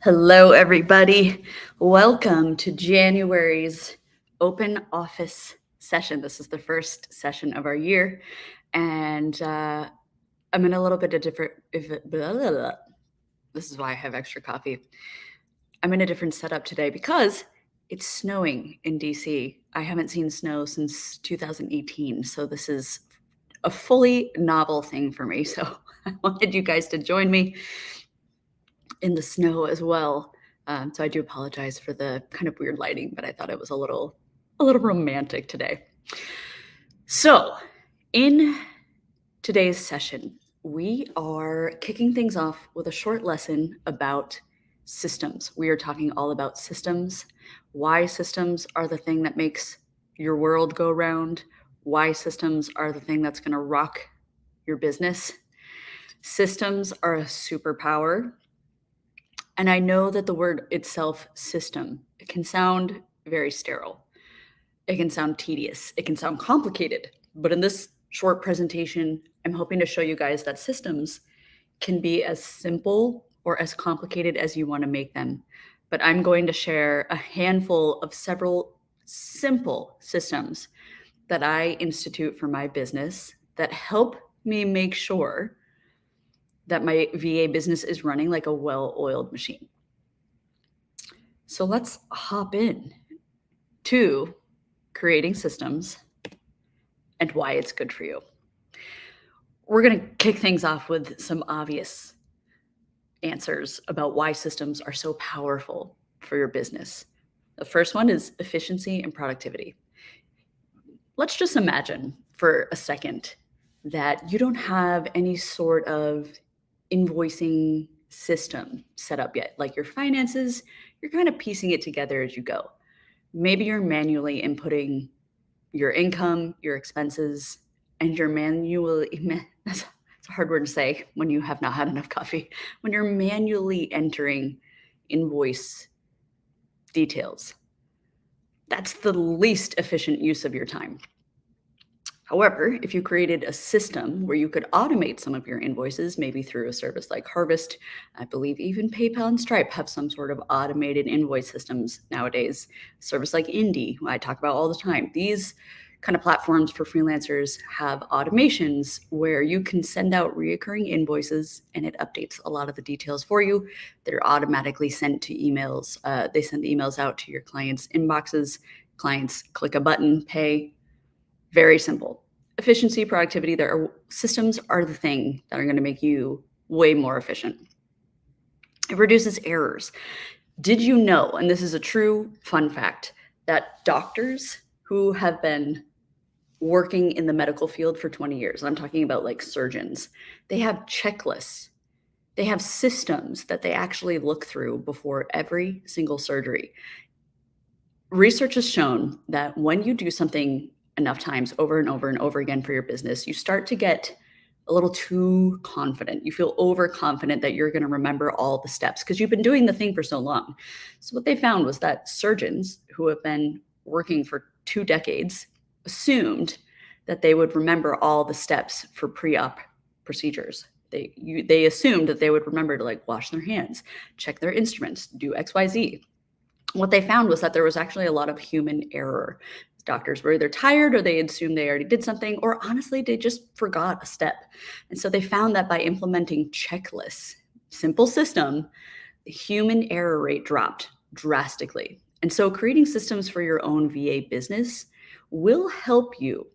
Hello, everybody. Welcome to January's open office session. This is the first session of our year, and I'm in a little bit of different. Blah, blah, blah. This is why I have extra coffee. I'm in a different setup today because it's snowing in DC. I haven't seen snow since 2018, so this is a fully novel thing for me. So I wanted you guys to join me in the snow as well. So I do apologize for the kind of weird lighting, but I thought it was a little romantic today. So in today's session, we are kicking things off with a short lesson about systems. We are talking all about systems, why systems are the thing that makes your world go round, why systems are the thing that's going to rock your business. Systems are a superpower. And I know that the word itself, system, it can sound very sterile. It can sound tedious. It can sound complicated. But in this short presentation, I'm hoping to show you guys that systems can be as simple or as complicated as you want to make them. But I'm going to share a handful of several simple systems that I institute for my business that help me make sure that my VA business is running like a well-oiled machine. So let's hop in to creating systems and why it's good for you. We're going to kick things off with some obvious answers about why systems are so powerful for your business. The first one is efficiency and productivity. Let's just imagine for a second that you don't have any sort of invoicing system set up yet. Like your finances, you're kind of piecing it together as you go. Maybe you're manually inputting your income, your expenses, and you're that's a hard word to say when you have not had enough coffee, when you're manually entering invoice details. That's the least efficient use of your time. However, if you created a system where you could automate some of your invoices, maybe through a service like Harvest, I believe even PayPal and Stripe have some sort of automated invoice systems nowadays. A service like Indie, who I talk about all the time. These kind of platforms for freelancers have automations where you can send out reoccurring invoices and it updates a lot of the details for you. They're automatically sent to emails. They send the emails out to your clients' inboxes. Clients click a button, pay. Very simple. Efficiency, productivity, systems are the thing that are going to make you way more efficient. It reduces errors. Did you know, and this is a true fun fact, that doctors who have been working in the medical field for 20 years, I'm talking about like surgeons, they have checklists. They have systems that they actually look through before every single surgery. Research has shown that when you do something enough times over and over and over again for your business, you start to get a little too confident. You feel overconfident that you're going to remember all the steps because you've been doing the thing for so long. So what they found was that surgeons who have been working for 2 decades assumed that they would remember all the steps for pre-op procedures. They assumed that they would remember to like wash their hands, check their instruments, do XYZ. What they found was that there was actually a lot of human error. Doctors were either tired or they assumed they already did something, or honestly, they just forgot a step. And so they found that by implementing checklists, simple system, the human error rate dropped drastically. And so creating systems for your own VA business will help you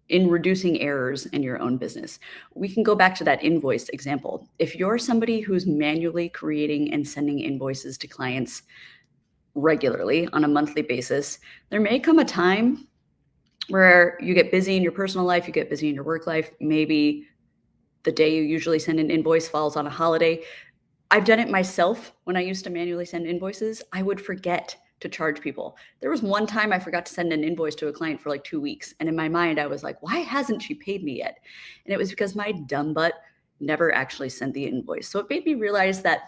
in reducing errors in your own business. We can go back to that invoice example. If you're somebody who's manually creating and sending invoices to clients regularly on a monthly basis, there may come a time where you get busy in your personal life, you get busy in your work life. Maybe the day you usually send an invoice falls on a holiday. I've done it myself. When I used to manually send invoices, I would forget to charge people. There was one time I forgot to send an invoice to a client for like 2 weeks. And in my mind, I was like, why hasn't she paid me yet? And it was because my dumb butt never actually sent the invoice. So it made me realize that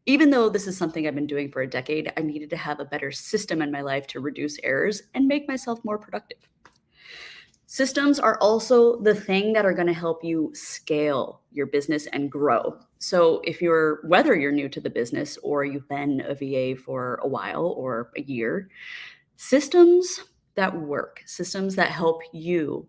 even though this is something I've been doing for a decade, I needed to have a better system in my life to reduce errors and make myself more productive. Systems are also the thing that are going to help you scale your business and grow. So whether you're new to the business or you've been a VA for a while or a year, systems that work, systems that help you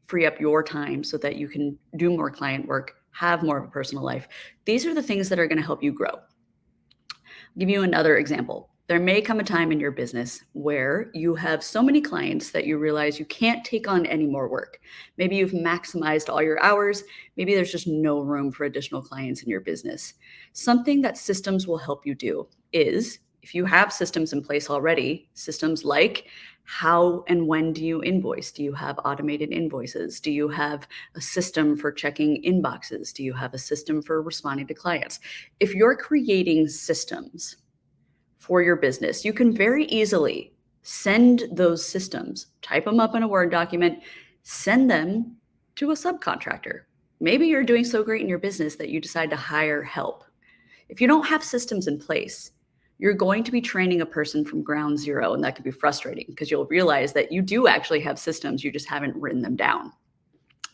free up your time so that you can do more client work, have more of a personal life. These are the things that are going to help you grow. I'll give you another example. There may come a time in your business where you have so many clients that you realize you can't take on any more work. Maybe you've maximized all your hours. Maybe there's just no room for additional clients in your business. Something that systems will help you do is, if you have systems in place already, systems like how and when do you invoice? Do you have automated invoices? Do you have a system for checking inboxes? Do you have a system for responding to clients? If you're creating systems for your business, you can very easily send those systems, type them up in a Word document, send them to a subcontractor. Maybe you're doing so great in your business that you decide to hire help. If you don't have systems in place, you're going to be training a person from ground zero, and that can be frustrating because you'll realize that you do actually have systems, you just haven't written them down.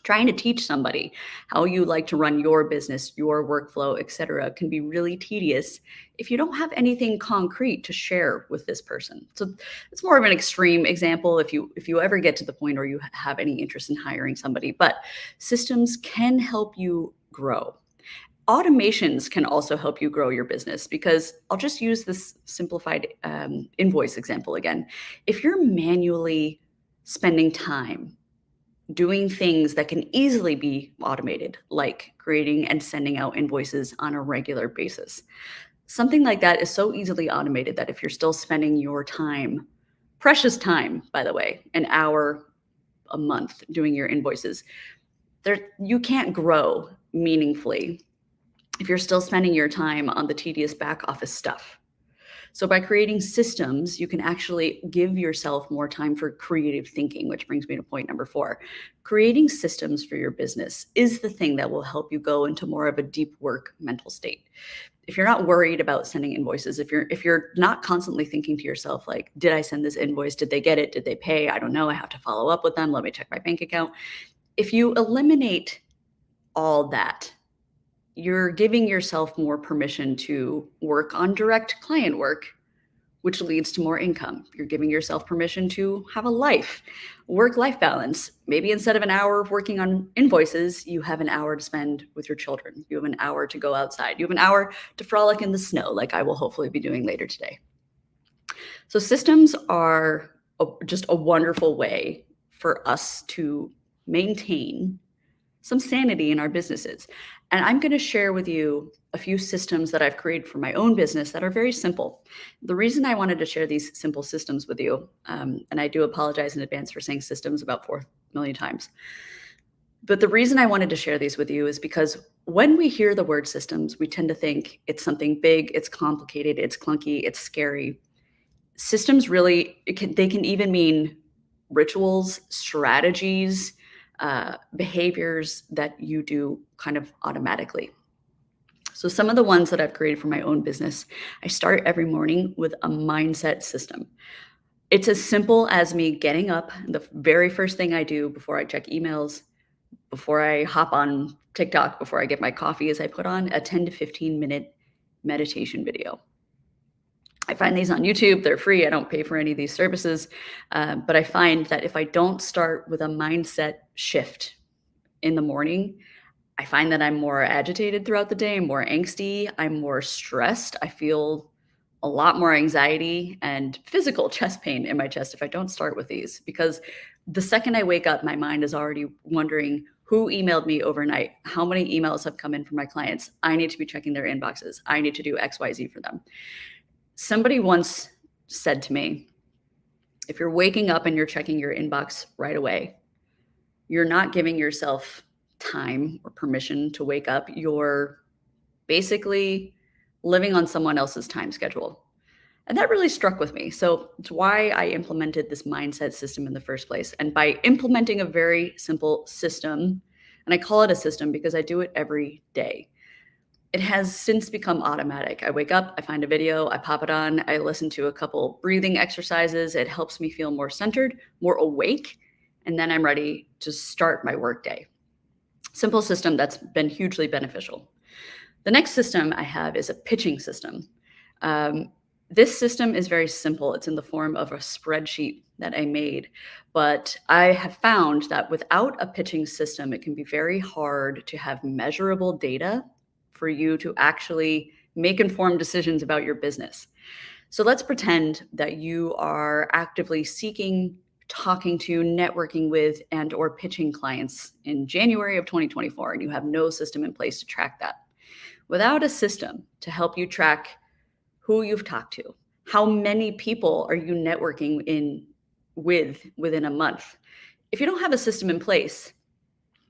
Trying to teach somebody how you like to run your business, your workflow, etc., can be really tedious if you don't have anything concrete to share with this person. So it's more of an extreme example if you ever get to the point where you have any interest in hiring somebody, but systems can help you grow. Automations can also help you grow your business, because I'll just use this simplified invoice example again. If you're manually spending time doing things that can easily be automated, like creating and sending out invoices on a regular basis, something like that is so easily automated that if you're still spending your time, precious time, by the way, an hour a month doing your invoices, you can't grow meaningfully if you're still spending your time on the tedious back office stuff. So by creating systems, you can actually give yourself more time for creative thinking, which brings me to point number 4. Creating systems for your business is the thing that will help you go into more of a deep work mental state. If you're not worried about sending invoices, if you're not constantly thinking to yourself, like, did I send this invoice? Did they get it? Did they pay? I don't know. I have to follow up with them. Let me check my bank account. If you eliminate all that, you're giving yourself more permission to work on direct client work, which leads to more income. You're giving yourself permission to have a life, work-life balance. Maybe instead of an hour of working on invoices, you have an hour to spend with your children. You have an hour to go outside. You have an hour to frolic in the snow, like I will hopefully be doing later today. So systems are just a wonderful way for us to maintain some sanity in our businesses. And I'm going to share with you a few systems that I've created for my own business that are very simple. The reason I wanted to share these simple systems with you, and I do apologize in advance for saying systems about 4 million times, but the reason I wanted to share these with you is because when we hear the word systems, we tend to think it's something big, it's complicated, it's clunky, it's scary. Systems really, they can even mean rituals, strategies, behaviors that you do kind of automatically. So some of the ones that I've created for my own business, I start every morning with a mindset system. It's as simple as me getting up. The very first thing I do before I check emails, before I hop on TikTok, before I get my coffee, is I put on a 10 to 15 minute meditation video. I find these on YouTube. They're free. I don't pay for any of these services. But I find that if I don't start with a mindset shift in the morning, I find that I'm more agitated throughout the day. I'm more angsty. I'm more stressed. I feel a lot more anxiety and physical chest pain in my chest if I don't start with these, because the second I wake up, my mind is already wondering who emailed me overnight, how many emails have come in from my clients. I need to be checking their inboxes. I need to do XYZ for them. Somebody once said to me, if you're waking up and you're checking your inbox right away, you're not giving yourself time or permission to wake up. You're basically living on someone else's time schedule. And that really struck with me. So it's why I implemented this mindset system in the first place. And by implementing a very simple system, and I call it a system because I do it every day, it has since become automatic. I wake up, I find a video, I pop it on, I listen to a couple breathing exercises. It helps me feel more centered, more awake, and then I'm ready to start my workday. Simple system that's been hugely beneficial. The next system I have is a pitching system. Um, this system is very simple. It's in the form of a spreadsheet that I made. But I have found that without a pitching system, it can be very hard to have measurable data for you to actually make informed decisions about your business. So let's pretend that you are actively seeking, talking to, networking with, and or pitching clients in January of 2024, and you have no system in place to track that. Without a system to help you track who you've talked to, how many people are you networking within a month? If you don't have a system in place,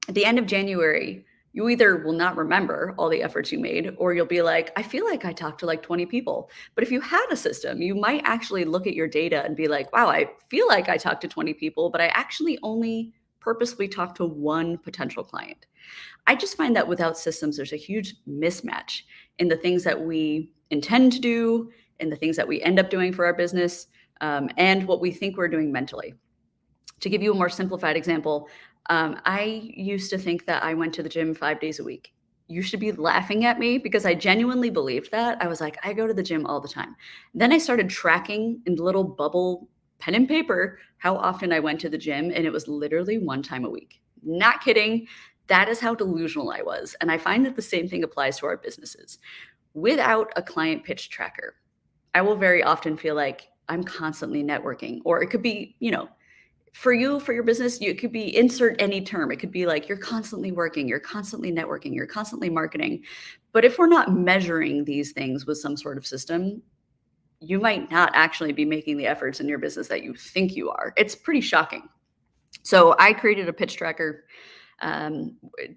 at the end of January, you either will not remember all the efforts you made, or you'll be like, I feel like I talked to like 20 people. But if you had a system, you might actually look at your data and be like, wow, I feel like I talked to 20 people, but I actually only purposely talked to one potential client. I just find that without systems, there's a huge mismatch in the things that we intend to do, in the things that we end up doing for our business, and what we think we're doing mentally. To give you a more simplified example, I used to think that I went to the gym 5 days a week. You should be laughing at me because I genuinely believed that. I was like, I go to the gym all the time. Then I started tracking in little bubble pen and paper how often I went to the gym, and it was literally one time a week. Not kidding. That is how delusional I was. And I find that the same thing applies to our businesses. Without a client pitch tracker, I will very often feel like I'm constantly networking, or it could be, for you, for your business, it could be insert any term. It could be like you're constantly working, you're constantly networking, you're constantly marketing. But if we're not measuring these things with some sort of system, you might not actually be making the efforts in your business that you think you are. It's pretty shocking. So I created a pitch tracker,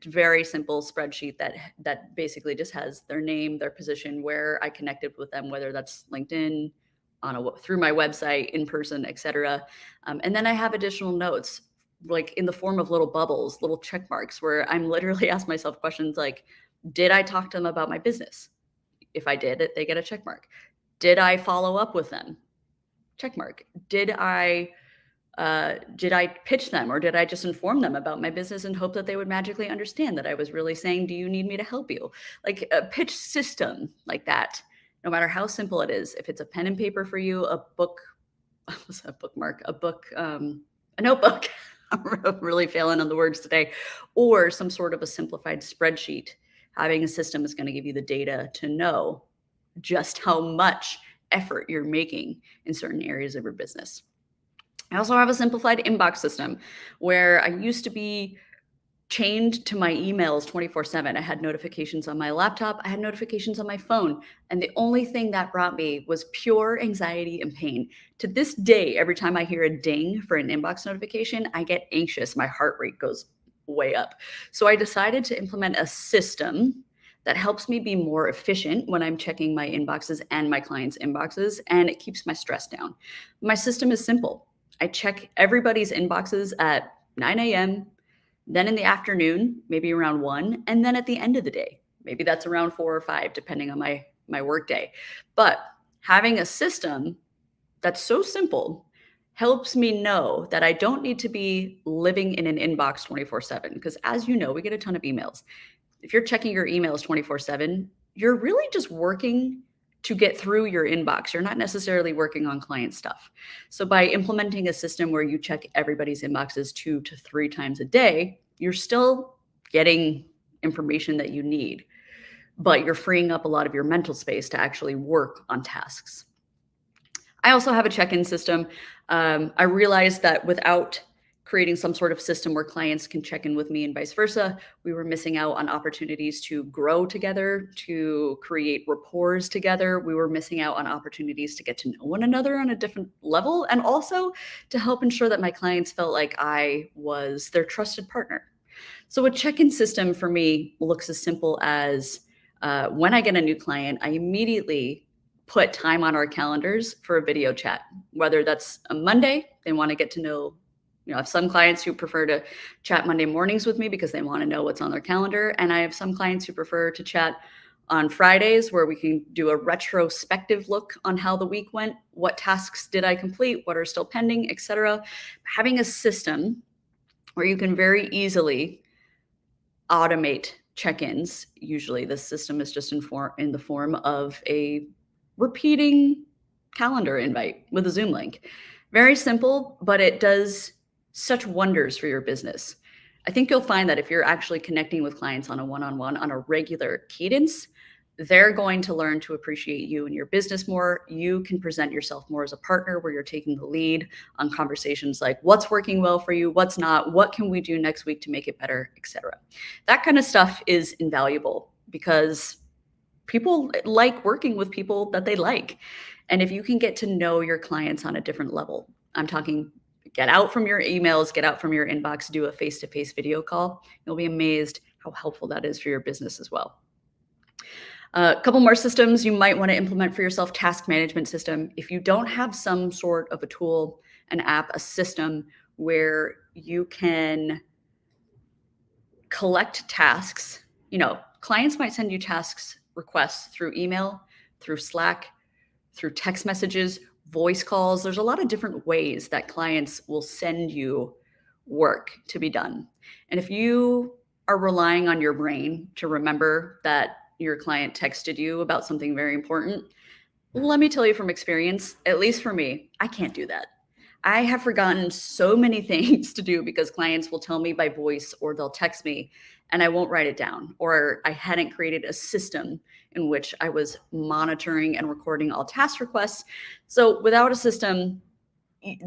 very simple spreadsheet that basically just has their name, their position, where I connected with them, whether that's LinkedIn, through my website, in person, etc. And then I have additional notes, like in the form of little bubbles, little check marks, where I'm literally ask myself questions like, did I talk to them about my business? If I did, they get a check mark. Did I follow up with them? Check mark. Did I pitch them, or did I just inform them about my business and hope that they would magically understand that I was really saying, do you need me to help you? Like a pitch system like that, no matter how simple it is, if it's a pen and paper for you, a book, a bookmark, a notebook, I'm really failing on the words today, or some sort of a simplified spreadsheet, having a system is going to give you the data to know just how much effort you're making in certain areas of your business. I also have a simplified inbox system where I used to be chained to my emails 24/7. I had notifications on my laptop, I had notifications on my phone, and the only thing that brought me was pure anxiety and pain. To this day, every time I hear a ding for an inbox notification, I get anxious. My heart rate goes way up. So I decided to implement a system that helps me be more efficient when I'm checking my inboxes and my clients' inboxes, and it keeps my stress down. My system is simple. I check everybody's inboxes at 9 a.m., then in the afternoon, maybe around 1, and then at the end of the day. Maybe that's around 4 or 5, depending on my work day. But having a system that's so simple helps me know that I don't need to be living in an inbox 24/7. Because as you know, we get a ton of emails. If you're checking your emails 24/7, you're really just working to get through your inbox. You're not necessarily working on client stuff. So by implementing a system where you check everybody's inboxes 2 to 3 times a day, you're still getting information that you need, but you're freeing up a lot of your mental space to actually work on tasks. I also have a check-in system. I realized that without creating some sort of system where clients can check in with me and vice versa, we were missing out on opportunities to grow together, to create rapport together. We were missing out on opportunities to get to know one another on a different level, and also to help ensure that my clients felt like I was their trusted partner. So a check-in system for me looks as simple as when I get a new client, I immediately put time on our calendars for a video chat, whether that's a Monday, they want to get to know. I have some clients who prefer to chat Monday mornings with me because they want to know what's on their calendar. And I have some clients who prefer to chat on Fridays, where we can do a retrospective look on how the week went, what tasks did I complete, what are still pending, etc. Having a system where you can very easily automate check-ins. Usually the system is just in the form of a repeating calendar invite with a Zoom link. Very simple, but it does such wonders for your business. I think you'll find that if you're actually connecting with clients on a one-on-one on a regular cadence, they're going to learn to appreciate you and your business more. You can present yourself more as a partner where you're taking the lead on conversations like what's working well for you, what's not, what can we do next week to make it better, etc. That kind of stuff is invaluable because people like working with people that they like. And if you can get to know your clients on a different level, I'm talking get out from your emails, get out from your inbox, do a face-to-face video call. You'll be amazed how helpful that is for your business as well. A couple more systems you might want to implement for yourself. Task management system. If you don't have some sort of a tool, an app, a system where you can collect tasks, clients might send you tasks requests through email, through Slack, through text messages, voice calls. There's a lot of different ways that clients will send you work to be done. And if you are relying on your brain to remember that your client texted you about something very important, let me tell you from experience, at least for me, I can't do that. I have forgotten so many things to do because clients will tell me by voice or they'll text me and I won't write it down, or I hadn't created a system in which I was monitoring and recording all task requests. So without a system,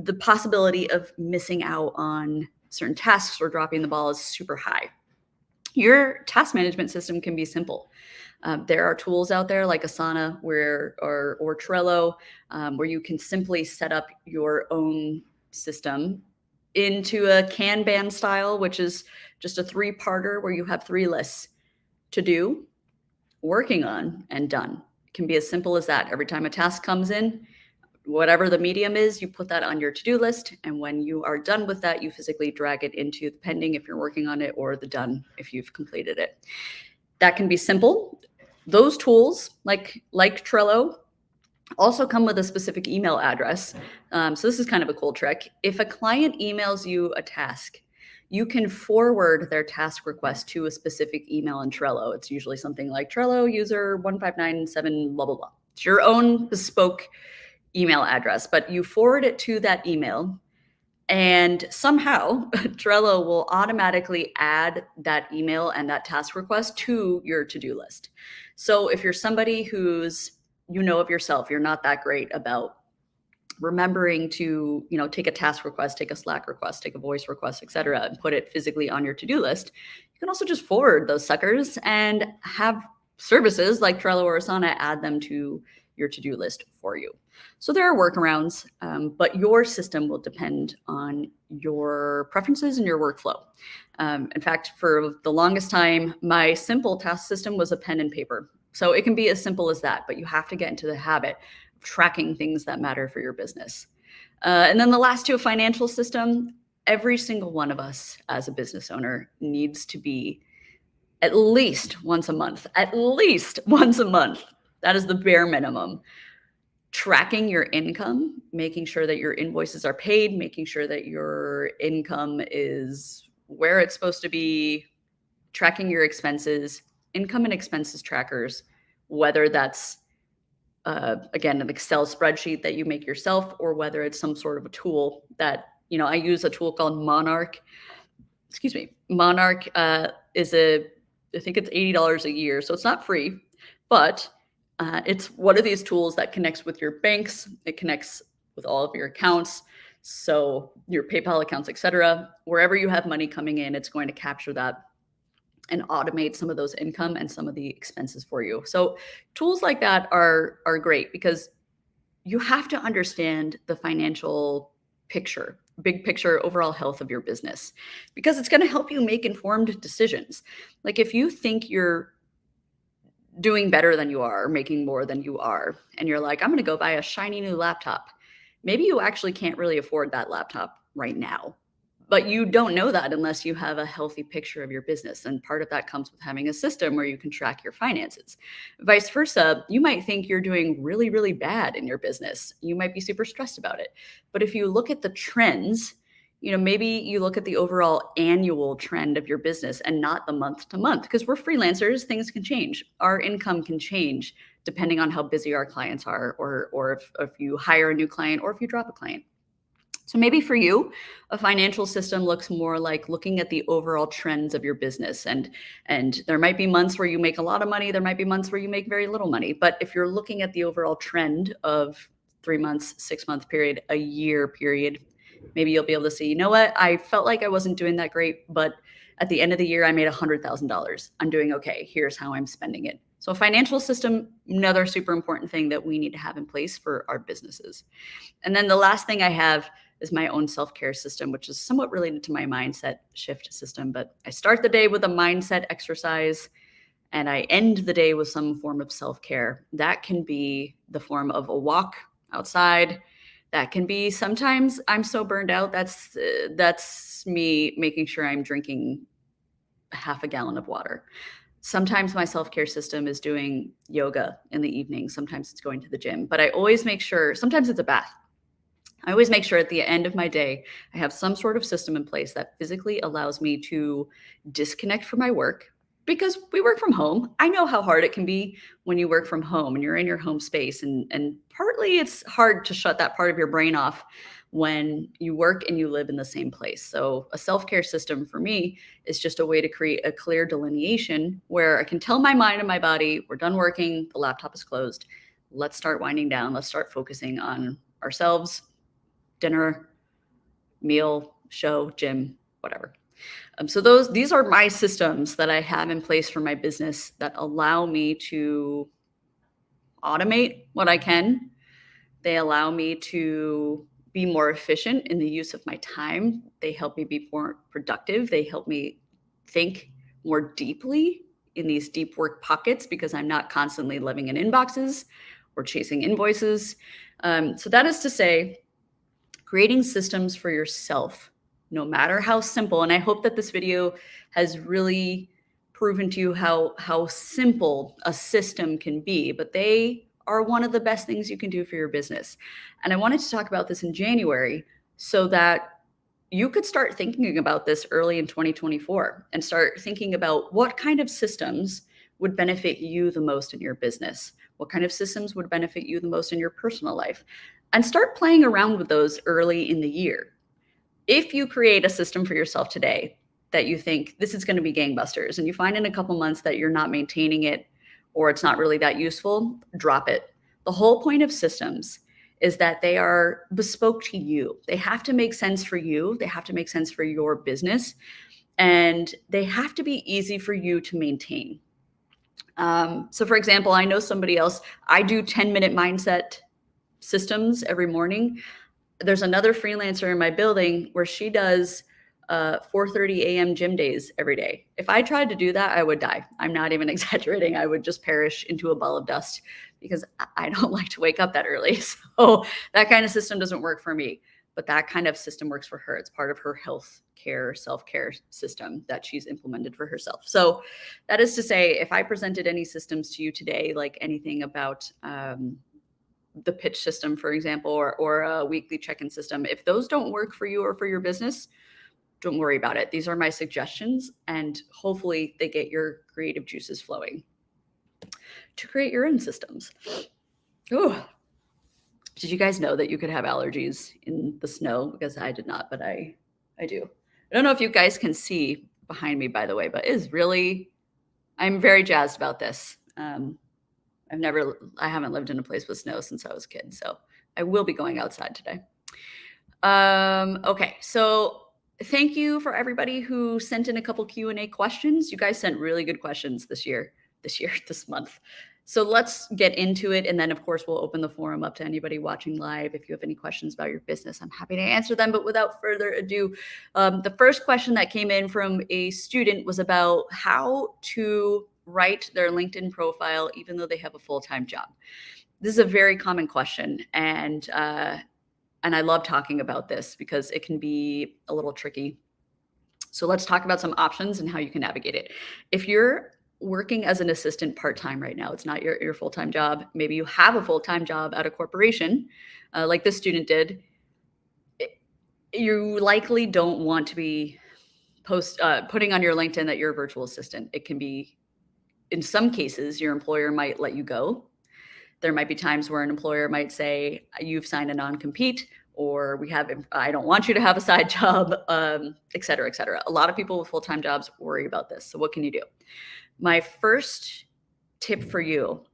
the possibility of missing out on certain tasks or dropping the ball is super high. Your task management system can be simple. There are tools out there like Asana or Trello where you can simply set up your own system into a Kanban style, which is just a 3-parter where you have 3 lists: to do, working on, and done. It can be as simple as that. Every time a task comes in, whatever the medium is, you put that on your to-do list. And when you are done with that, you physically drag it into the pending if you're working on it, or the done if you've completed it. That can be simple. Those tools, like Trello, also come with a specific email address. So this is kind of a cool trick. If a client emails you a task, you can forward their task request to a specific email in Trello. It's usually something like Trello user 1597 blah, blah, blah. It's your own bespoke email address, but you forward it to that email, and somehow Trello will automatically add that email and that task request to your to-do list. So if you're somebody who's, of yourself, you're not that great about remembering to, take a task request, take a Slack request, take a voice request, etc., and put it physically on your to-do list, you can also just forward those suckers and have services like Trello or Asana add them to your to-do list for you. So there are workarounds, but your system will depend on your preferences and your workflow. In fact, for the longest time, my simple task system was a pen and paper. So it can be as simple as that, but you have to get into the habit of tracking things that matter for your business. And then the last two, a financial system. Every single one of us as a business owner needs to be at least once a month. That is the bare minimum. Tracking your income, making sure that your invoices are paid, making sure that your income is where it's supposed to be, tracking your expenses, income and expenses trackers, whether that's, again, an Excel spreadsheet that you make yourself, or whether it's some sort of a tool that, I use a tool called Monarch. Monarch is I think it's $80 a year. So it's not free, but it's one of these tools that connects with your banks. It connects with all of your accounts. So your PayPal accounts, etc. Wherever you have money coming in, it's going to capture that and automate some of those income and some of the expenses for you. So tools like that are great because you have to understand the financial picture, big picture, overall health of your business, because it's going to help you make informed decisions. Like if you think you're doing better than you are, making more than you are, and you're like, I'm going to go buy a shiny new laptop. Maybe you actually can't really afford that laptop right now, but you don't know that unless you have a healthy picture of your business. And part of that comes with having a system where you can track your finances. Vice versa, you might think you're doing really, really bad in your business. You might be super stressed about it. But if you look at the trends, maybe you look at the overall annual trend of your business and not the month to month, because we're freelancers, things can change. Our income can change depending on how busy our clients are, or if you hire a new client or if you drop a client. So maybe for you, a financial system looks more like looking at the overall trends of your business. And there might be months where you make a lot of money. There might be months where you make very little money. But if you're looking at the overall trend of 3 months, 6 month period, a year period, maybe you'll be able to see, you know what, I felt like I wasn't doing that great, but at the end of the year, I made $100,000. I'm doing okay. Here's how I'm spending it. So a financial system, another super important thing that we need to have in place for our businesses. And then the last thing I have is my own self-care system, which is somewhat related to my mindset shift system. But I start the day with a mindset exercise and I end the day with some form of self-care. That can be the form of a walk outside. That can be, sometimes I'm so burned out, that's me making sure I'm drinking half a gallon of water. Sometimes my self-care system is doing yoga in the evening. Sometimes it's going to the gym, but I always make sure, sometimes it's a bath. I always make sure at the end of my day, I have some sort of system in place that physically allows me to disconnect from my work, because we work from home. I know how hard it can be when you work from home and you're in your home space. And partly it's hard to shut that part of your brain off when you work and you live in the same place. So a self-care system for me is just a way to create a clear delineation where I can tell my mind and my body, we're done working, the laptop is closed. Let's start winding down. Let's start focusing on ourselves, dinner, meal, show, gym, whatever. So these are my systems that I have in place for my business that allow me to automate what I can. They allow me to be more efficient in the use of my time. They help me be more productive. They help me think more deeply in these deep work pockets, because I'm not constantly living in inboxes or chasing invoices. So that is to say, creating systems for yourself, no matter how simple. And I hope that this video has really proven to you how simple a system can be, but they are one of the best things you can do for your business. And I wanted to talk about this in January so that you could start thinking about this early in 2024 and start thinking about what kind of systems would benefit you the most in your business. What kind of systems would benefit you the most in your personal life? And start playing around with those early in the year. If you create a system for yourself today that you think this is going to be gangbusters, and you find in a couple months that you're not maintaining it or it's not really that useful, drop it. The whole point of systems is that they are bespoke to you. They have to make sense for you. They have to make sense for your business, and they have to be easy for you to maintain. So for example, I know somebody else, I do 10-minute mindset systems every morning. There's another freelancer in my building where she does 4:30 a.m. gym days every day. If I tried to do that, I would die. I'm not even exaggerating. I would just perish into a ball of dust, because I don't like to wake up that early. So that kind of system doesn't work for me, but that kind of system works for her. It's part of her health care, self-care system that she's implemented for herself. So that is to say, if I presented any systems to you today, like anything about the pitch system, for example, or a weekly check-in system, if those don't work for you or for your business, don't worry about it. These are my suggestions, and hopefully they get your creative juices flowing to create your own systems. Oh, did you guys know that you could have allergies in the snow? Because I did not, but I do. I don't know if you guys can see behind me, by the way, but I'm very jazzed about this. I haven't lived in a place with snow since I was a kid, so I will be going outside today. Okay, so thank you for everybody who sent in a couple Q&A questions. You guys sent really good questions this month. So let's get into it. And then of course, we'll open the forum up to anybody watching live. If you have any questions about your business, I'm happy to answer them. But without further ado, the first question that came in from a student was about how to write their LinkedIn profile, even though they have a full-time job. This is a very common question. And I love talking about this because it can be a little tricky. So let's talk about some options and how you can navigate it. If you're working as an assistant part-time right now, it's not your full-time job. Maybe you have a full-time job at a corporation, like this student did. You likely don't want to be putting on your LinkedIn that you're a virtual assistant. It can be, in some cases, your employer might let you go. There might be times where an employer might say, you've signed a non-compete, or I don't want you to have a side job, et cetera, et cetera. A lot of people with full-time jobs worry about this. So what can you do? My first tip for you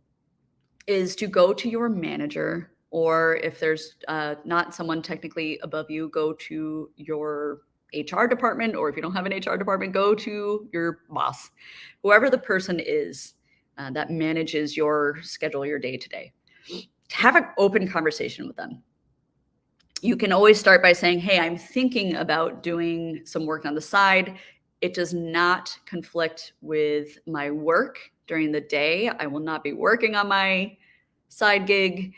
is to go to your manager, or if there's not someone technically above you, go to your HR department, or if you don't have an HR department, go to your boss, whoever the person is that manages your schedule, your day to day. Have an open conversation with them. You can always start by saying, hey, I'm thinking about doing some work on the side. It does not conflict with my work during the day. I will not be working on my side gig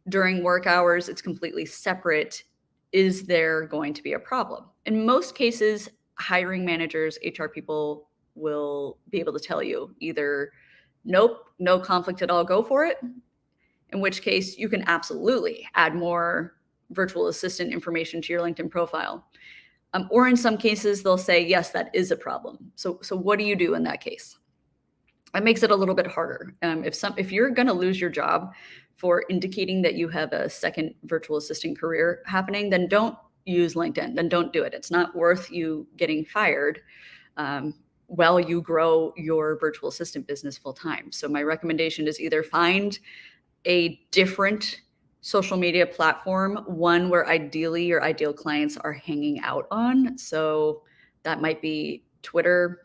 during work hours. It's completely separate. Is there going to be a problem? In most cases, hiring managers, HR people will be able to tell you either, nope, no conflict at all, go for it. In which case you can absolutely add more virtual assistant information to your LinkedIn profile. Or in some cases, they'll say, yes, that is a problem. So what do you do in that case? It makes it a little bit harder. If you're going to lose your job for indicating that you have a second virtual assistant career happening, then don't use LinkedIn. Then don't do it. It's not worth you getting fired while you grow your virtual assistant business full time. So my recommendation is either find a different social media platform, one where ideally your ideal clients are hanging out on. So that might be Twitter.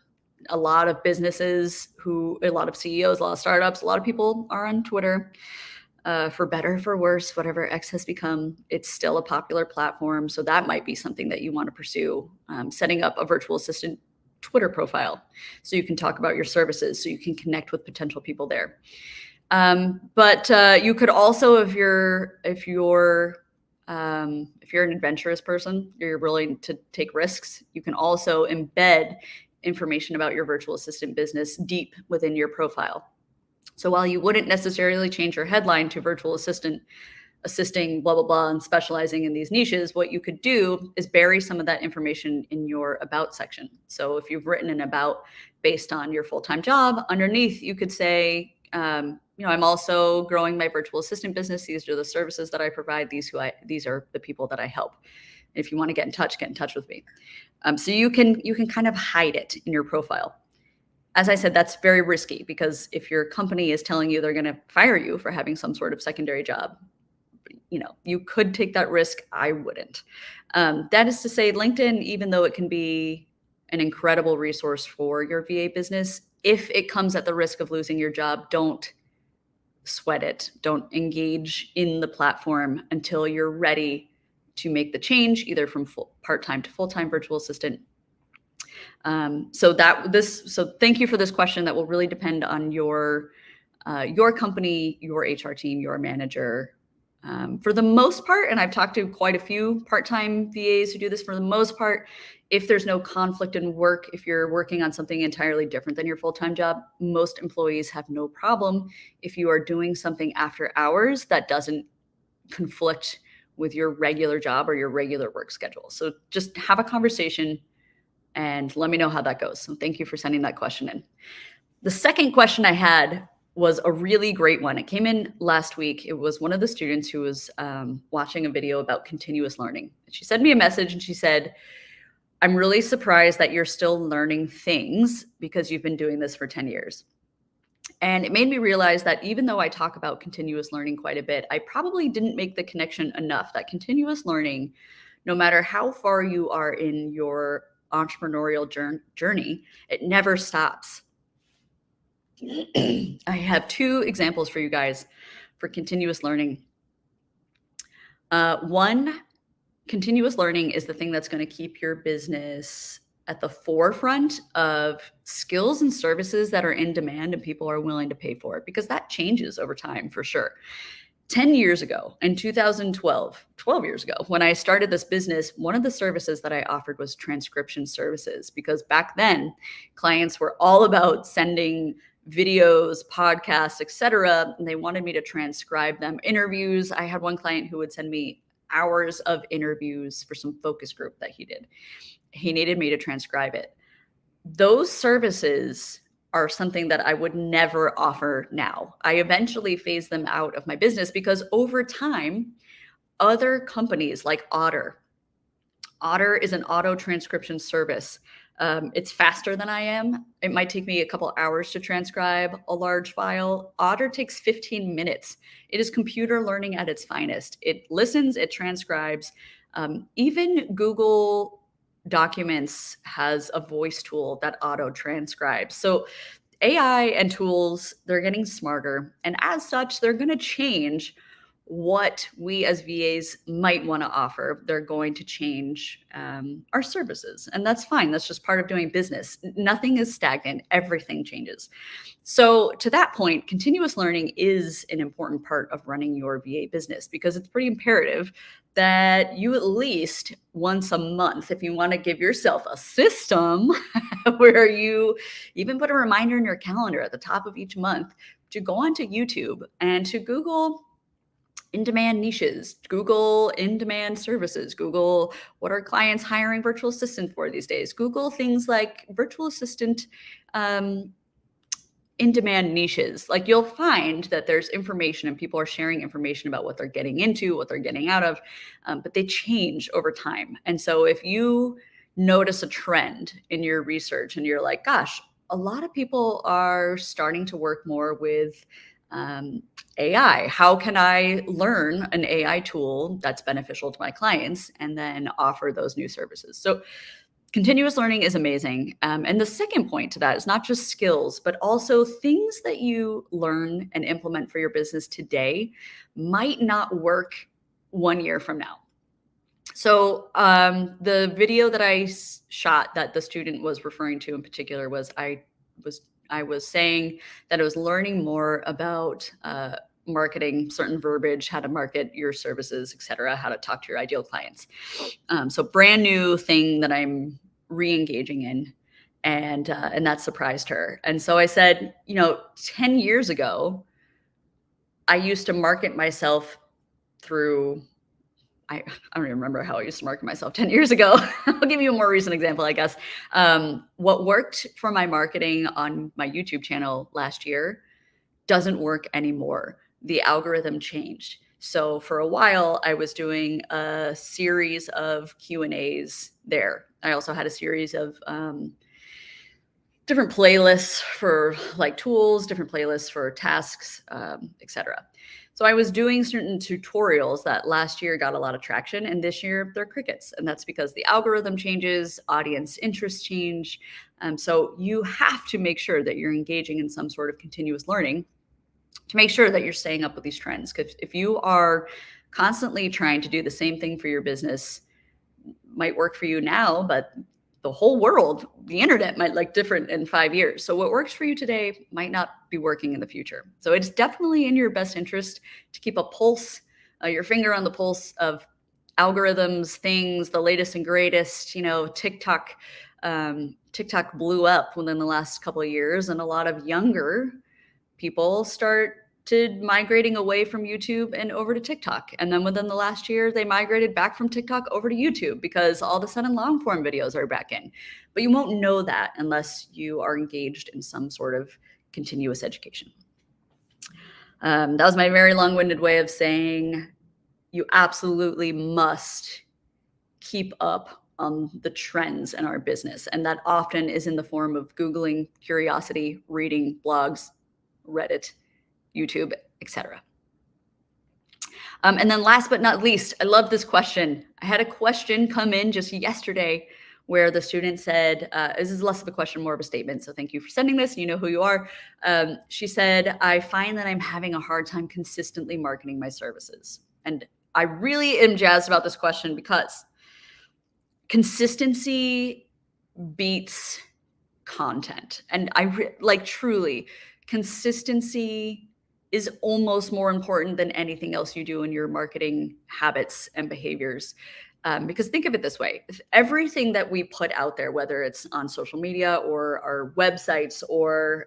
A lot of businesses a lot of CEOs, a lot of startups, a lot of people are on Twitter. For better, for worse, whatever X has become, it's still a popular platform. So that might be something that you want to pursue, setting up a virtual assistant Twitter profile so you can talk about your services, so you can connect with potential people there. But you could also, if you're an adventurous person, you're willing to take risks, you can also embed information about your virtual assistant business deep within your profile. So while you wouldn't necessarily change your headline to virtual assistant assisting blah, blah, blah, and specializing in these niches, what you could do is bury some of that information in your about section. So if you've written an about based on your full-time job, underneath you could say, I'm also growing my virtual assistant business. These are the services that I provide. These are the people that I help. If you want to get in touch with me. So you can kind of hide it in your profile. As I said, that's very risky, because if your company is telling you they're going to fire you for having some sort of secondary job, you could take that risk. I wouldn't. That is to say, LinkedIn, even though it can be an incredible resource for your VA business, if it comes at the risk of losing your job, don't sweat it. Don't engage in the platform until you're ready to make the change, either from part-time to full-time virtual assistant. So thank you for this question. That will really depend on your company, your HR team, your manager. For the most part, and I've talked to quite a few part-time VAs who do this, for the most part, if there's no conflict in work, if you're working on something entirely different than your full-time job, most employees have no problem if you are doing something after hours that doesn't conflict with your regular job or your regular work schedule. So just have a conversation and let me know how that goes. So thank you for sending that question in. The second question I had was a really great one. It came in last week. It was one of the students who was watching a video about continuous learning. She sent me a message and she said, I'm really surprised that you're still learning things because you've been doing this for 10 years. And it made me realize that even though I talk about continuous learning quite a bit, I probably didn't make the connection enough that continuous learning, no matter how far you are in your entrepreneurial journey, it never stops. I have two examples for you guys for continuous learning. One, continuous learning is the thing that's going to keep your business at the forefront of skills and services that are in demand and people are willing to pay for it, because that changes over time for sure. 10 years ago, in 2012, 12 years ago, when I started this business, one of the services that I offered was transcription services, because back then clients were all about sending videos, podcasts, etc., and they wanted me to transcribe them. Interviews. I had one client who would send me hours of interviews for some focus group that he did. He needed me to transcribe it. Those services are something that I would never offer now. I eventually phased them out of my business because over time, other companies like Otter is an auto transcription service. It's faster than I am. It might take me a couple hours to transcribe a large file. Otter takes 15 minutes. It is computer learning at its finest. It listens, it transcribes. Even Google Documents has a voice tool that auto transcribes. So AI and tools, they're getting smarter. And as such, they're going to change what we as VAs might want to offer. They're going to change our services. And that's fine. That's just part of doing business. Nothing is stagnant, everything changes. So, to that point, continuous learning is an important part of running your VA business because it's pretty imperative that you at least once a month, if you want to give yourself a system where you even put a reminder in your calendar at the top of each month to go onto YouTube and to Google in-demand niches, Google in-demand services, Google what are clients hiring virtual assistant for these days, Google things like virtual assistant in-demand niches. Like you'll find that there's information and people are sharing information about what they're getting into, what they're getting out of, but they change over time. And so if you notice a trend in your research and you're like, gosh, a lot of people are starting to work more with AI. How can I learn an AI tool that's beneficial to my clients and then offer those new services? So continuous learning is amazing. And the second point to that is not just skills, but also things that you learn and implement for your business today might not work 1 year from now. So the video that I shot that the student was referring to in particular was I was saying that I was learning more about marketing, certain verbiage, how to market your services, et cetera, how to talk to your ideal clients. So brand new thing that I'm re-engaging in, and that surprised her. And so I said, 10 years ago, I used to market myself through I don't even remember how I used to market myself 10 years ago. I'll give you a more recent example, I guess. What worked for my marketing on my YouTube channel last year doesn't work anymore. The algorithm changed. So for a while, I was doing a series of Q&As there. I also had a series of different playlists for like tools, different playlists for tasks, etc. So I was doing certain tutorials that last year got a lot of traction, and this year they're crickets. And that's because the algorithm changes, audience interests change. So you have to make sure that you're engaging in some sort of continuous learning to make sure that you're staying up with these trends. Because if you are constantly trying to do the same thing for your business, might work for you now, but the whole world, the internet might look different in 5 years. So what works for you today might not be working in the future. So it's definitely in your best interest to keep a pulse, your finger on the pulse of algorithms, things, the latest and greatest. TikTok blew up within the last couple of years, and a lot of younger people started migrating away from YouTube and over to TikTok. And then within the last year, they migrated back from TikTok over to YouTube because all of a sudden long form videos are back in. But you won't know that unless you are engaged in some sort of continuous education. That was my very long-winded way of saying you absolutely must keep up on the trends in our business. And that often is in the form of Googling, curiosity, reading blogs, Reddit, YouTube, etc. And then last but not least, I love this question. I had a question come in just yesterday where the student said, this is less of a question, more of a statement. So thank you for sending this. You know who you are. She said, I find that I'm having a hard time consistently marketing my services. And I really am jazzed about this question because consistency beats content. And truly, consistency is almost more important than anything else you do in your marketing habits and behaviors. Because think of it this way, if everything that we put out there, whether it's on social media or our websites or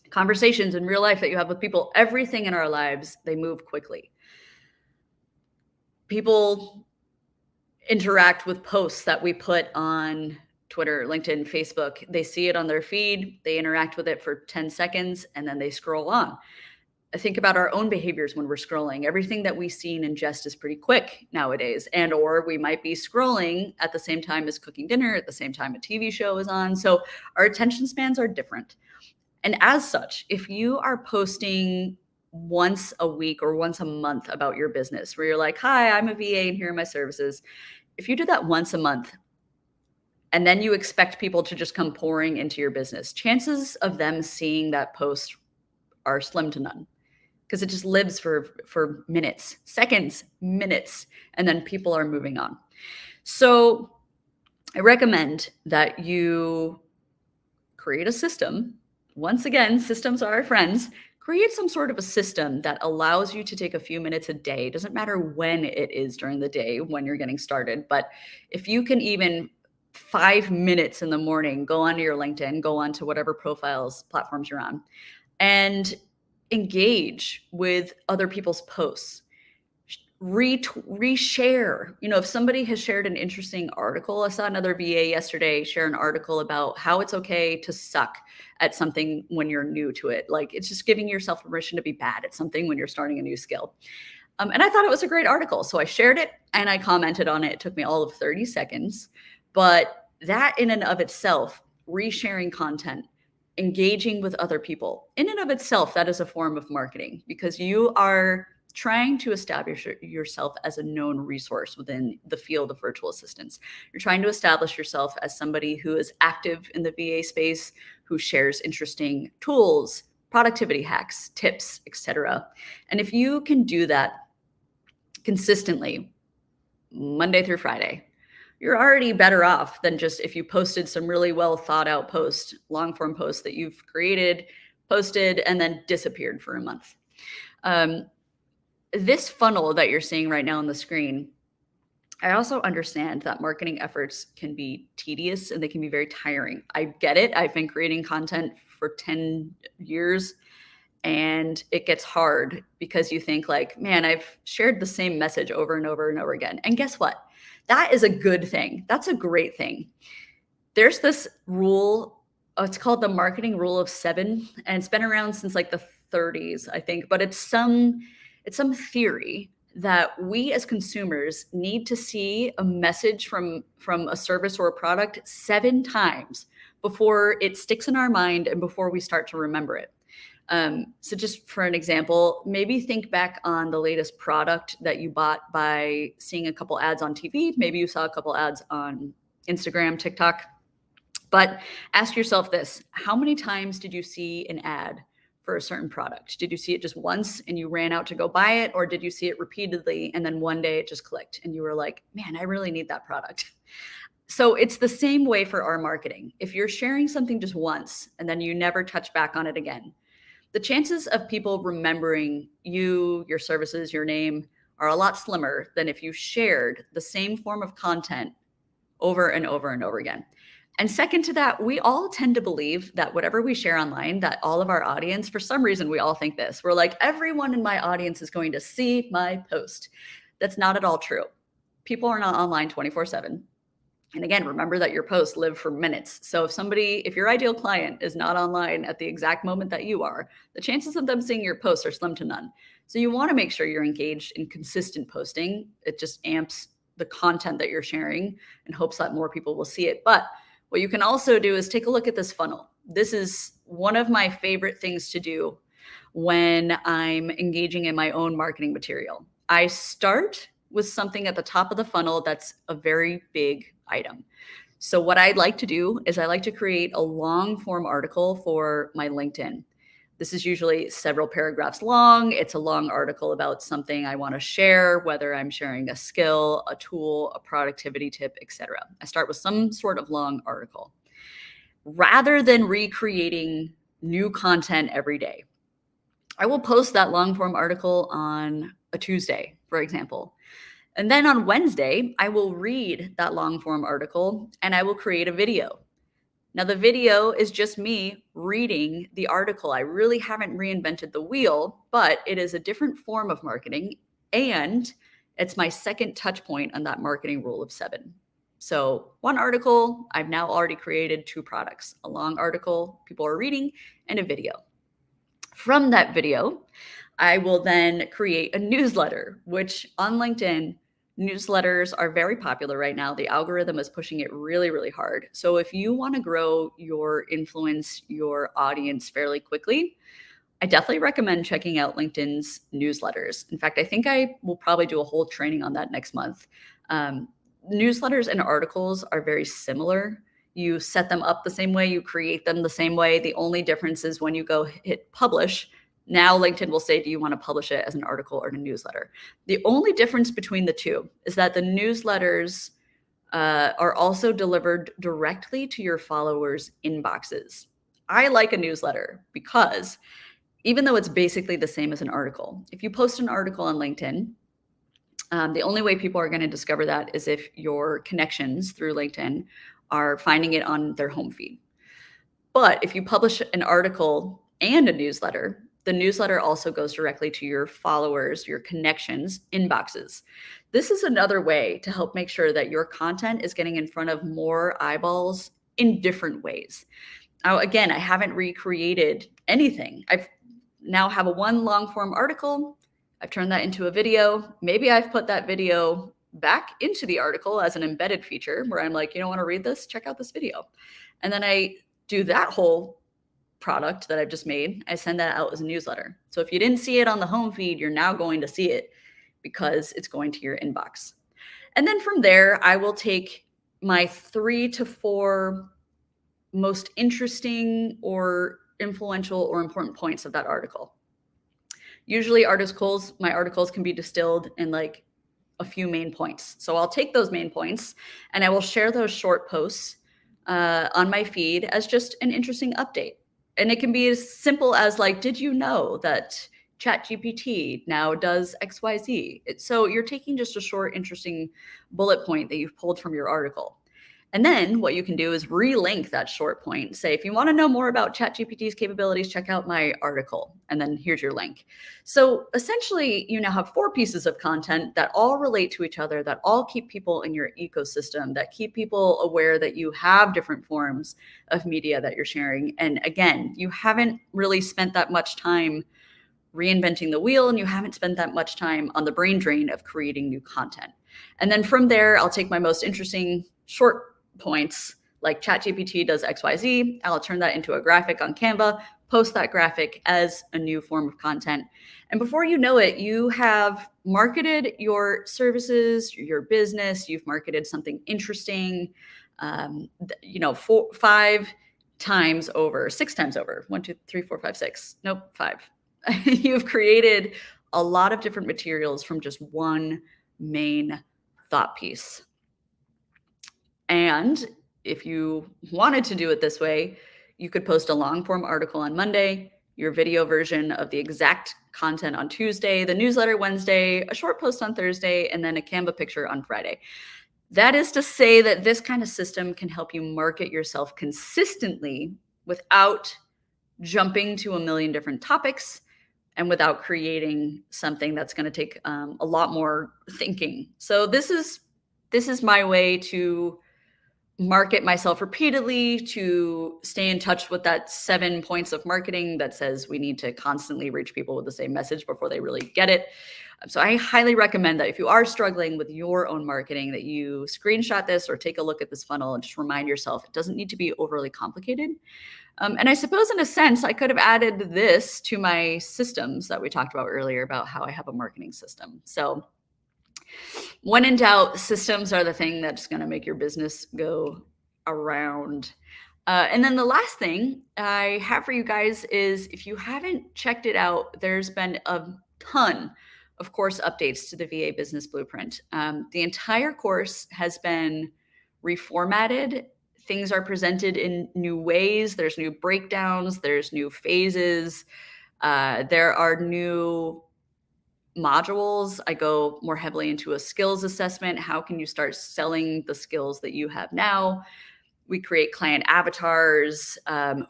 conversations in real life that you have with people, everything in our lives, they move quickly. people interact with posts that we put on Twitter, LinkedIn, Facebook. They see it on their feed, they interact with it for 10 seconds, and then they scroll on. I think about our own behaviors when we're scrolling. Everything that we see and ingest is pretty quick nowadays. And or we might be scrolling at the same time as cooking dinner, at the same time a TV show is on. So our attention spans are different. And as such, if you are posting once a week or once a month about your business, where you're like, hi, I'm a VA and here are my services. If you do that once a month, and then you expect people to just come pouring into your business, chances of them seeing that post are slim to none, because it just lives for minutes, seconds, minutes, and then people are moving on. So I recommend that you create a system. Once again, systems are our friends. Create some sort of a system that allows you to take a few minutes a day. It doesn't matter when it is during the day when you're getting started, but if you can even 5 minutes in the morning, go onto your LinkedIn, go onto whatever platforms you're on, and engage with other people's posts. Reshare. If somebody has shared an interesting article, I saw another VA yesterday share an article about how it's okay to suck at something when you're new to it. Like, it's just giving yourself permission to be bad at something when you're starting a new skill. And I thought it was a great article. So I shared it and I commented on it. It took me all of 30 seconds. But that in and of itself, resharing content, engaging with other people, in and of itself, that is a form of marketing, because you are trying to establish yourself as a known resource within the field of virtual assistants. You're trying to establish yourself as somebody who is active in the VA space, who shares interesting tools, productivity hacks, tips, etc. And if you can do that consistently, Monday through Friday, you're already better off than just if you posted some really well thought out post, long form posts that you've created, posted, and then disappeared for a month. This funnel that you're seeing right now on the screen, I also understand that marketing efforts can be tedious and they can be very tiring. I get it. I've been creating content for 10 years and it gets hard because you think like, man, I've shared the same message over and over and over again. And guess what? That is a good thing. That's a great thing. There's this rule, it's called the marketing rule of 7, and it's been around since like the 30s, I think, but it's some theory that we as consumers need to see a message from a service or a product 7 times before it sticks in our mind and before we start to remember it. So just for an example, maybe think back on the latest product that you bought by seeing a couple ads on TV. Maybe you saw a couple ads on Instagram, TikTok, but ask yourself this: how many times did you see an ad for a certain product? Did you see it just once and you ran out to go buy it? Or did you see it repeatedly and then one day it just clicked and you were like, man, I really need that product? So it's the same way for our marketing. If you're sharing something just once and then you never touch back on it again, the chances of people remembering you, your services, your name are a lot slimmer than if you shared the same form of content over and over and over again. And second to that, we all tend to believe that whatever we share online, that all of our audience, for some reason, we all think this. We're like, everyone in my audience is going to see my post. That's not at all true. People are not online 24/7. And again, remember that your posts live for minutes. So if your ideal client is not online at the exact moment that you are, the chances of them seeing your posts are slim to none. So you want to make sure you're engaged in consistent posting. It just amps the content that you're sharing in hopes that more people will see it. But what you can also do is take a look at this funnel. This is one of my favorite things to do when I'm engaging in my own marketing material. I start with something at the top of the funnel that's a very big item. So what I'd like to do is I like to create a long form article for my LinkedIn. This is usually several paragraphs long. It's a long article about something I want to share, whether I'm sharing a skill, a tool, a productivity tip, etc. I start with some sort of long article. Rather than recreating new content every day, I will post that long form article on a Tuesday, for example. And then on Wednesday, I will read that long form article and I will create a video. Now, the video is just me reading the article. I really haven't reinvented the wheel, but it is a different form of marketing and It's my second touch point on that marketing rule of 7. So, one article, I've now already created 2 products, a long article people are reading and a video. From that video, I will then create a newsletter, which on LinkedIn, newsletters are very popular right now. The algorithm is pushing it really, really hard. So if you want to grow your influence, your audience fairly quickly, I definitely recommend checking out LinkedIn's newsletters. In fact, I think I will probably do a whole training on that next month. Newsletters and articles are very similar. You set them up the same way, you create them the same way. The only difference is when you go hit publish, now LinkedIn will say, do you want to publish it as an article or a newsletter? The only difference between the two is that the newsletters are also delivered directly to your followers' inboxes. I like a newsletter because even though it's basically the same as an article, if you post an article on LinkedIn, the only way people are going to discover that is if your connections through LinkedIn are finding it on their home feed. But if you publish an article and a newsletter, the newsletter also goes directly to your followers, your connections, inboxes. This is another way to help make sure that your content is getting in front of more eyeballs in different ways. Now, again, I haven't recreated anything. I've now have a one long form article. I've turned that into a video. Maybe I've put that video back into the article as an embedded feature where I'm like, you don't want to read this? Check out this video. And then I do that whole product that I've just made. I send that out as a newsletter. So if you didn't see it on the home feed, you're now going to see it because it's going to your inbox. And then from there, I will take my 3 to 4 most interesting or influential or important points of that article. Usually my articles can be distilled in like a few main points. So I'll take those main points and I will share those short posts on my feed as just an interesting update. And it can be as simple as like, did you know that ChatGPT now does XYZ? So you're taking just a short, interesting bullet point that you've pulled from your article. And then what you can do is relink that short point. Say, if you want to know more about ChatGPT's capabilities, check out my article. And then here's your link. So essentially, you now have 4 pieces of content that all relate to each other, that all keep people in your ecosystem, that keep people aware that you have different forms of media that you're sharing. And again, you haven't really spent that much time reinventing the wheel, and you haven't spent that much time on the brain drain of creating new content. And then from there, I'll take my most interesting short points like ChatGPT does XYZ. I'll turn that into a graphic on Canva, post that graphic as a new form of content. And before you know it, you have marketed your services, your business, you've marketed something interesting, 5 times over, 6 times over, 1, 2, 3, 4, 5, 6, nope, 5. You've created a lot of different materials from just one main thought piece. And if you wanted to do it this way, you could post a long form article on Monday, your video version of the exact content on Tuesday, the newsletter Wednesday, a short post on Thursday, and then a Canva picture on Friday. That is to say that this kind of system can help you market yourself consistently without jumping to a million different topics and without creating something that's going to take a lot more thinking. So this is my way to market myself repeatedly, to stay in touch with that 7 points of marketing that says we need to constantly reach people with the same message before they really get it. So I highly recommend that if you are struggling with your own marketing, that you screenshot this or take a look at this funnel and just remind yourself it doesn't need to be overly complicated. And I suppose in a sense, I could have added this to my systems that we talked about earlier about how I have a marketing system. So when in doubt, systems are the thing that's going to make your business go around. And then the last thing I have for you guys is if you haven't checked it out, there's been a ton of course updates to the VA Business Blueprint. The entire course has been reformatted. Things are presented in new ways. There's new breakdowns. There's new phases. There are new modules. I go more heavily into a skills assessment. How can you start selling the skills that you have now? We create client avatars.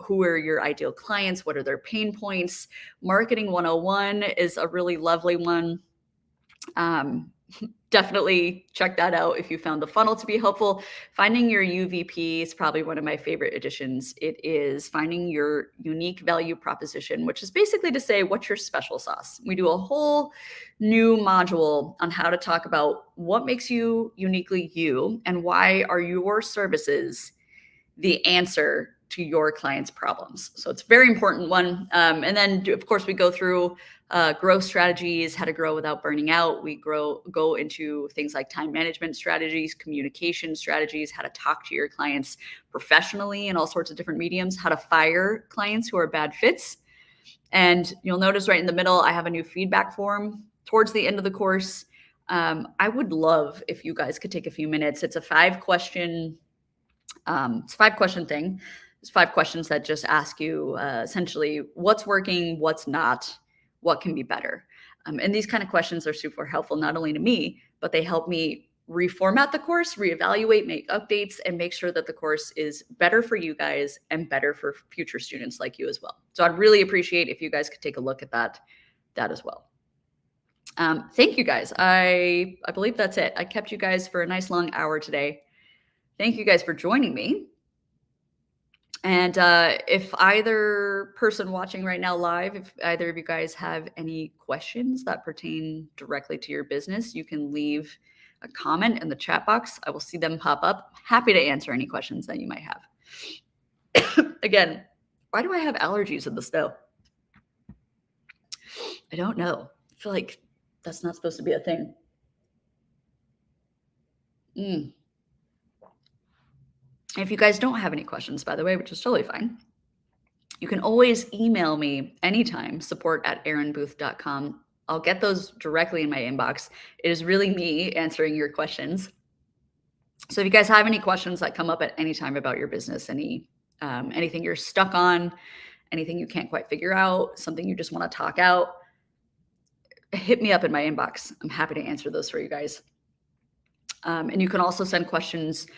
Who are your ideal clients? What are their pain points? Marketing 101 is a really lovely one. Definitely check that out if you found the funnel to be helpful. Finding your UVP is probably one of my favorite additions. It is finding your unique value proposition, which is basically to say, what's your special sauce? We do a whole new module on how to talk about what makes you uniquely you and why are your services the answer to your clients' problems. So it's a very important one. And then, of course, we go through growth strategies, how to grow without burning out. We go into things like time management strategies, communication strategies, how to talk to your clients professionally in all sorts of different mediums, how to fire clients who are bad fits. And you'll notice right in the middle, I have a new feedback form towards the end of the course. I would love if you guys could take a few minutes. It's a 5-question thing. It's 5 questions that just ask you essentially what's working, what's not, what can be better. And these kind of questions are super helpful, not only to me, but they help me reformat the course, reevaluate, make updates, and make sure that the course is better for you guys and better for future students like you as well. So I'd really appreciate if you guys could take a look at that as well. Thank you guys. I believe that's it. I kept you guys for a nice long hour today. Thank you guys for joining me. And if either person watching right now live, if either of you guys have any questions that pertain directly to your business, you can leave a comment in the chat box. I will see them pop up. Happy to answer any questions that you might have. Again, why do I have allergies in the snow? I don't know. I feel like that's not supposed to be a thing. If you guys don't have any questions, by the way, which is totally fine, you can always email me anytime, support@erinbooth.com. I'll get those directly in my inbox. It is really me answering your questions. So if you guys have any questions that come up at any time about your business, anything you're stuck on, anything you can't quite figure out, something you just want to talk out, hit me up in my inbox. I'm happy to answer those for you guys. And you can also send questions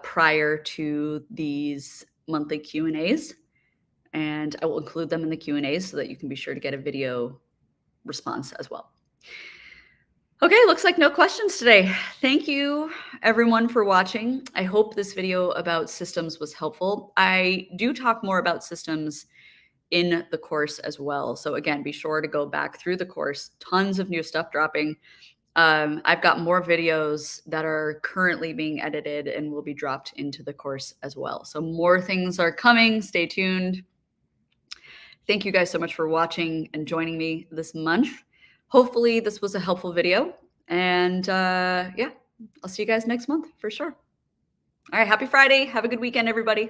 prior to these monthly Q&As, and I will include them in the Q&As so that you can be sure to get a video response as well. Okay, looks like no questions today. Thank you everyone for watching. I hope this video about systems was helpful. I do talk more about systems in the course as well. So again, be sure to go back through the course. Tons of new stuff dropping. I've got more videos that are currently being edited and will be dropped into the course as well. So more things are coming. Stay tuned. Thank you guys so much for watching and joining me this month. Hopefully this was a helpful video. And yeah, I'll see you guys next month for sure. All right, happy Friday. Have a good weekend, everybody.